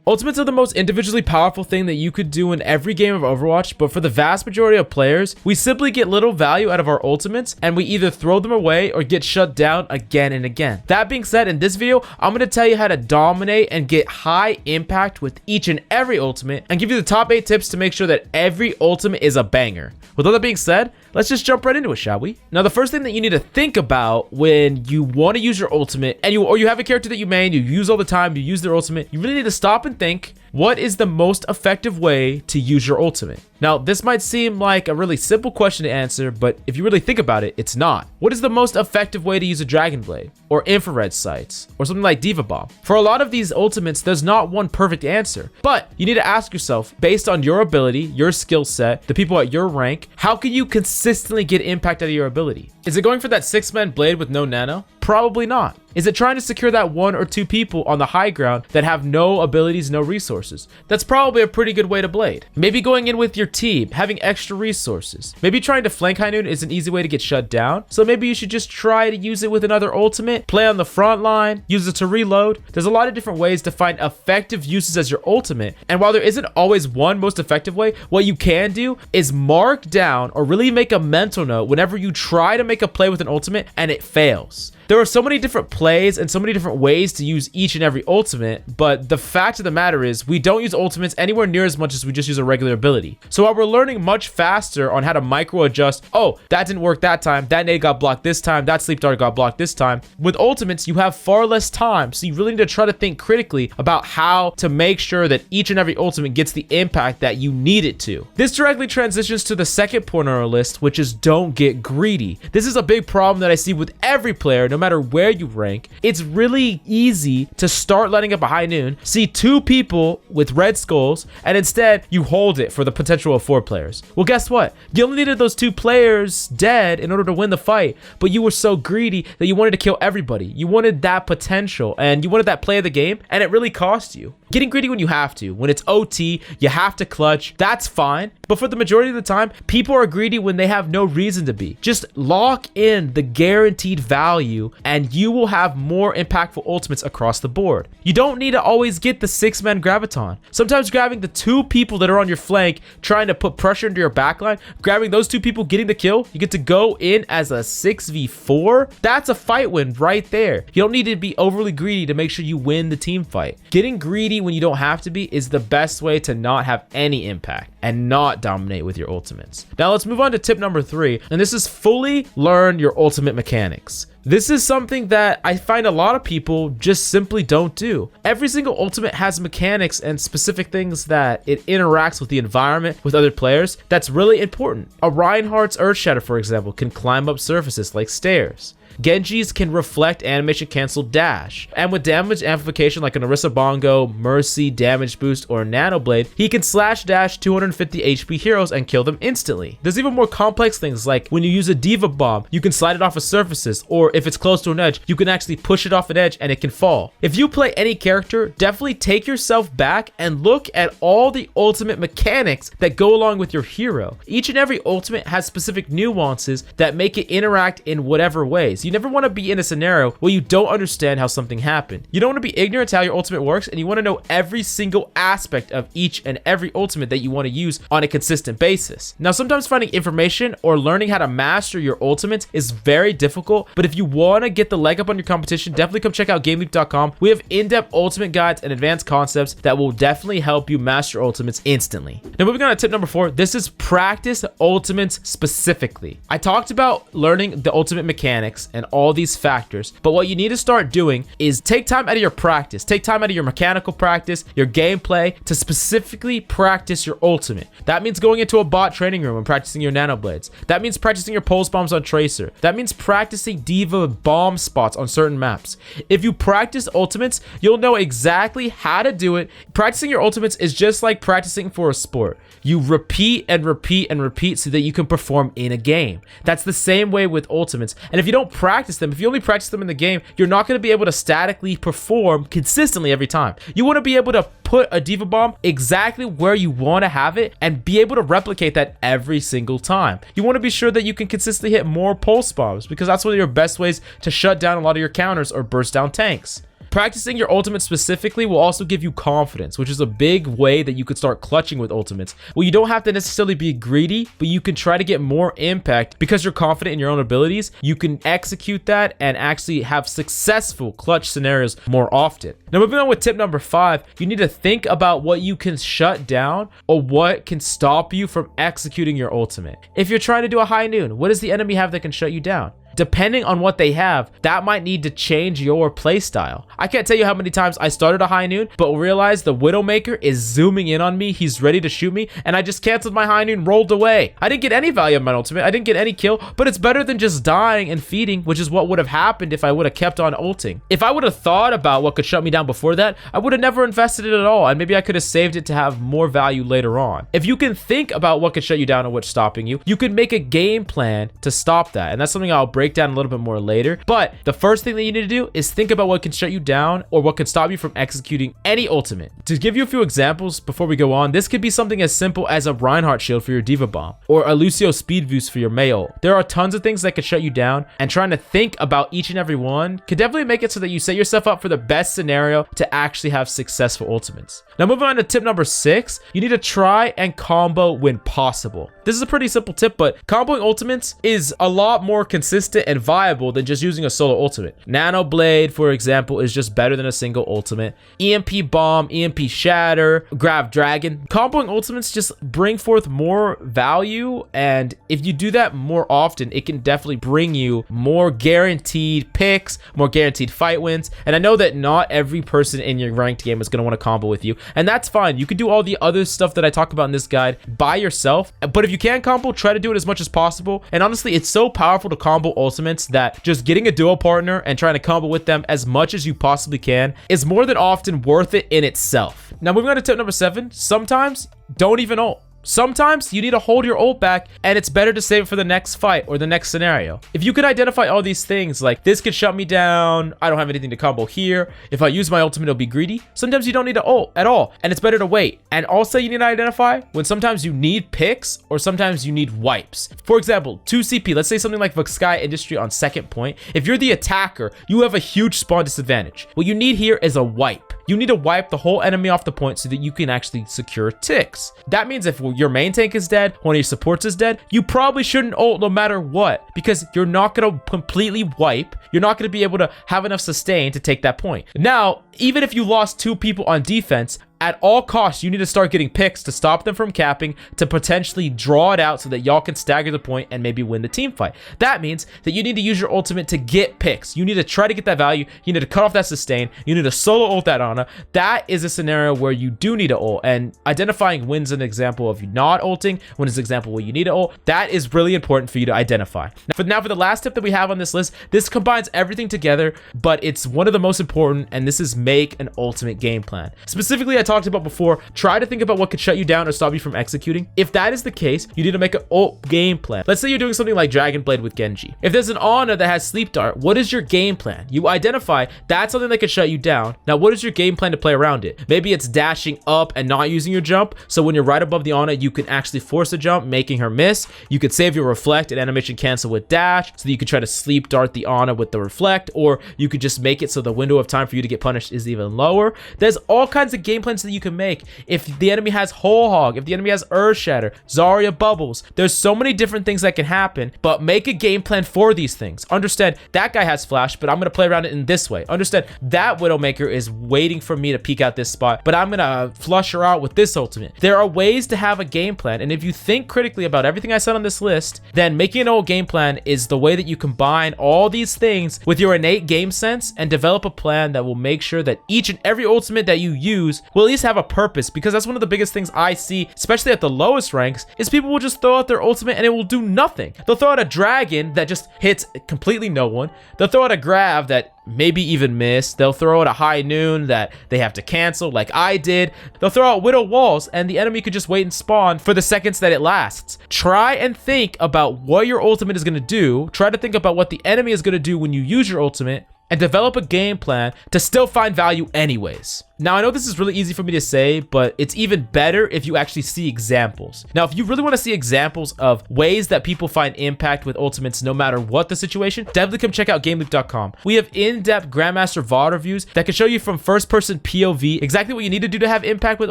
Ultimates are the most individually powerful thing that you could do in every game of Overwatch, but for the vast majority of players, we simply get little value out of our ultimates and we either throw them away or get shut down again and again. That being said, in this video, I'm going to tell you how to dominate and get high impact with each and every ultimate and give you the top 8 tips to make sure that every ultimate is a banger. With all that being said, let's just jump right into it, shall we? Now, the first thing that you need to think about when you want to use your ultimate and you have a character that you main, you use all the time, you use their ultimate, you really need to stop and think, what is the most effective way to use your ultimate? Now, this might seem like a really simple question to answer, but if you really think about it, it's not. What is the most effective way to use a Dragon Blade, or infrared sights, or something like Diva Bomb? For a lot of these ultimates, there's not one perfect answer, but you need to ask yourself, based on your ability, your skill set, the people at your rank, how can you consistently get impact out of your ability? Is it going for that 6-man blade with no nano? Probably not. Is it trying to secure that 1 or 2 people on the high ground that have no abilities, no resources? That's probably a pretty good way to blade. Maybe going in with your team, having extra resources. Maybe trying to flank high noon is an easy way to get shut down, so maybe you should just try to use it with another ultimate, play on the front line, use it to reload. There's a lot of different ways to find effective uses as your ultimate, and while there isn't always one most effective way, what you can do is mark down or really make a mental note whenever you try to make a play with an ultimate and it fails. There are so many different plays and so many different ways to use each and every ultimate, but the fact of the matter is we don't use ultimates anywhere near as much as we just use a regular ability. So while we're learning much faster on how to micro adjust, oh, that didn't work that time, that nade got blocked this time, that sleep dart got blocked this time, with ultimates you have far less time, so you really need to try to think critically about how to make sure that each and every ultimate gets the impact that you need it to. This directly transitions to the second point on our list, which is don't get greedy. This is a big problem that I see with every player, no matter where you rank. It's really easy to start letting up a high noon, see 2 people with red skulls, and instead you hold it for the potential of 4 players. Well, guess what? You only needed those 2 players dead in order to win the fight, but you were so greedy that you wanted to kill everybody. You wanted that potential and you wanted that play of the game, and it really cost you. Getting greedy when you have to. When it's OT, you have to clutch. That's fine. But for the majority of the time, people are greedy when they have no reason to be. Just lock in the guaranteed value and you will have more impactful ultimates across the board. You don't need to always get the 6-man graviton. Sometimes grabbing the 2 people that are on your flank, trying to put pressure into your backline, grabbing those 2 people, getting the kill, you get to go in as a 6v4. That's a fight win right there. You don't need to be overly greedy to make sure you win the team fight. Getting greedy when you don't have to be is the best way to not have any impact and not dominate with your ultimates. Now let's move on to tip number 3, and this is fully learn your ultimate mechanics. This is something that I find a lot of people just simply don't do. Every single ultimate has mechanics and specific things that it interacts with the environment, with other players. That's really important. A Reinhardt's Earthshatter, for example, can climb up surfaces like stairs. Genji's can reflect animation cancel dash. And with damage amplification like an Orisa Bongo, Mercy, damage boost, or Nano Blade, he can slash dash 250 HP heroes and kill them instantly. There's even more complex things like when you use a Diva Bomb, you can slide it off of surfaces, or if it's close to an edge, you can actually push it off an edge and it can fall. If you play any character, definitely take yourself back and look at all the ultimate mechanics that go along with your hero. Each and every ultimate has specific nuances that make it interact in whatever ways. You never want to be in a scenario where you don't understand how something happened. You don't want to be ignorant to how your ultimate works, and you want to know every single aspect of each and every ultimate that you want to use on a consistent basis. Now, sometimes finding information or learning how to master your ultimates is very difficult, but if you want to get the leg up on your competition, definitely come check out GameLeap.com. We have in-depth ultimate guides and advanced concepts that will definitely help you master ultimates instantly. Now, moving on to tip number 4, this is practice ultimates specifically. I talked about learning the ultimate mechanics and all these factors, but what you need to start doing is take time out of your practice, take time out of your mechanical practice, your gameplay, to specifically practice your ultimate. That means going into a bot training room and practicing your nano blades. That means practicing your pulse bombs on Tracer. That means practicing Diva bomb spots on certain maps. If you practice ultimates, you'll know exactly how to do it. Practicing your ultimates is just like practicing for a sport. You repeat and repeat and repeat so that you can perform in a game. That's the same way with ultimates. And if you don't practice them, if you only practice them in the game, you're not going to be able to statically perform consistently every time. You want to be able to put a Diva Bomb exactly where you want to have it and be able to replicate that every single time. You want to be sure that you can consistently hit more pulse bombs because that's one of your best ways to shut down a lot of your counters or burst down tanks. Practicing your ultimate specifically will also give you confidence, which is a big way that you could start clutching with ultimates. Well, you don't have to necessarily be greedy, but you can try to get more impact because you're confident in your own abilities. You can execute that and actually have successful clutch scenarios more often. Now, moving on with tip number 5, you need to think about what you can shut down or what can stop you from executing your ultimate. If you're trying to do a high noon, what does the enemy have that can shut you down? Depending on what they have, that might need to change your playstyle. I can't tell you how many times I started a high noon, but realized the Widowmaker is zooming in on me. He's ready to shoot me, and I just canceled my high noon, rolled away. I didn't get any value of my ultimate. I didn't get any kill, but it's better than just dying and feeding, which is what would have happened if I would have kept on ulting. If I would have thought about what could shut me down before that, I would have never invested it at all, and maybe I could have saved it to have more value later on. If you can think about what could shut you down and what's stopping you, you can make a game plan to stop that, and that's something I'll break down a little bit more later. But the first thing that you need to do is think about what can shut you down or what can stop you from executing any ultimate. To give you a few examples before we go on, this could be something as simple as a Reinhardt shield for your Diva Bomb or a Lucio speed boost for your Mei ult. There are tons of things that could shut you down, and trying to think about each and every one could definitely make it so that you set yourself up for the best scenario to actually have successful ultimates. Now, moving on to tip number 6, you need to try and combo when possible. This is a pretty simple tip, but comboing ultimates is a lot more consistent and viable than just using a solo ultimate. Nano Blade, for example, is just better than a single ultimate. EMP Bomb, EMP Shatter, Grav Dragon. Comboing ultimates just bring forth more value, and if you do that more often, it can definitely bring you more guaranteed picks, more guaranteed fight wins. And I know that not every person in your ranked game is going to want to combo with you, and that's fine. You can do all the other stuff that I talk about in this guide by yourself, but if you can combo, try to do it as much as possible. And honestly, it's so powerful to combo ultimates that just getting a duo partner and trying to combo with them as much as you possibly can is more than often worth it in itself. Now, moving on to tip number 7, sometimes don't even ult. Sometimes you need to hold your ult back, and it's better to save it for the next fight or the next scenario. If you could identify all these things, like this could shut me down, I don't have anything to combo here, if I use my ultimate it'll be greedy, sometimes you don't need to ult at all, and it's better to wait. And also you need to identify when sometimes you need picks or sometimes you need wipes. For example, 2 CP, let's say something like Sky Industry on second point. If you're the attacker, you have a huge spawn disadvantage. What you need here is a wipe. You need to wipe the whole enemy off the point so that you can actually secure ticks. That means if your main tank is dead, one of your supports is dead, you probably shouldn't ult no matter what, because you're not going to completely wipe. You're not going to be able to have enough sustain to take that point. Now, even if you lost 2 people on defense, at all costs, you need to start getting picks to stop them from capping, to potentially draw it out so that y'all can stagger the point and maybe win the team fight. That means that you need to use your ultimate to get picks. You need to try to get that value. You need to cut off that sustain. You need to solo ult that Ana. That is a scenario where you do need to ult, and identifying when's an example of you not ulting, when is an example where you need to ult. That is really important for you to identify. Now for the last tip that we have on this list, this combines everything together, but it's one of the most important, and this is make an ultimate game plan. Specifically, I talked about before, try to think about what could shut you down or stop you from executing. If that is the case, you need to make an ult game plan. Let's say you're doing something like Dragon Blade with Genji. If there's an Ana that has Sleep Dart, what is your game plan? You identify that's something that could shut you down. Now, what is your game plan to play around it? Maybe it's dashing up and not using your jump, so when you're right above the Ana, you can actually force a jump, making her miss. You could save your reflect and animation cancel with dash, so that you could try to Sleep Dart the Ana with the reflect, or you could just make it so the window of time for you to get punished is even lower. There's all kinds of game plans that you can make. If the enemy has Whole Hog, if the enemy has Earth Shatter, Zarya Bubbles, there's so many different things that can happen, but make a game plan for these things. Understand that guy has flash, but I'm going to play around it in this way. Understand that Widowmaker is waiting for me to peek out this spot, but I'm going to flush her out with this ultimate. There are ways to have a game plan, and if you think critically about everything I said on this list, then making an old game plan is the way that you combine all these things with your innate game sense and develop a plan that will make sure that each and every ultimate that you use will at least have a purpose, because that's one of the biggest things I see, especially at the lowest ranks, is people will just throw out their ultimate and it will do nothing. They'll throw out a dragon that just hits completely no one. They'll throw out a grav that maybe even miss. They'll throw out a high noon that they have to cancel like I did. They'll throw out widow walls and the enemy could just wait and spawn for the seconds that it lasts. Try and think about what your ultimate is going to do. Try to think about what the enemy is going to do when you use your ultimate, and develop a game plan to still find value anyways. Now, I know this is really easy for me to say, but it's even better if you actually see examples. Now, if you really want to see examples of ways that people find impact with ultimates no matter what the situation, definitely come check out GameLeap.com. We have in-depth Grandmaster VOD reviews that can show you from first-person POV exactly what you need to do to have impact with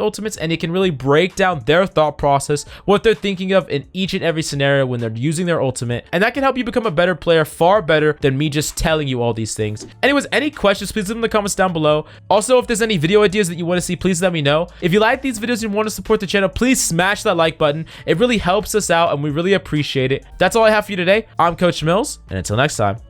ultimates, and it can really break down their thought process, what they're thinking of in each and every scenario when they're using their ultimate, and that can help you become a better player, far better than me just telling you all these things. Anyways, any questions, please leave them in the comments down below. Also, if there's any video ideas that you want to see, please let me know. If you like these videos and want to support the channel, please smash that like button. It really helps us out and we really appreciate it. That's all I have for you today. I'm Coach Mills, and until next time.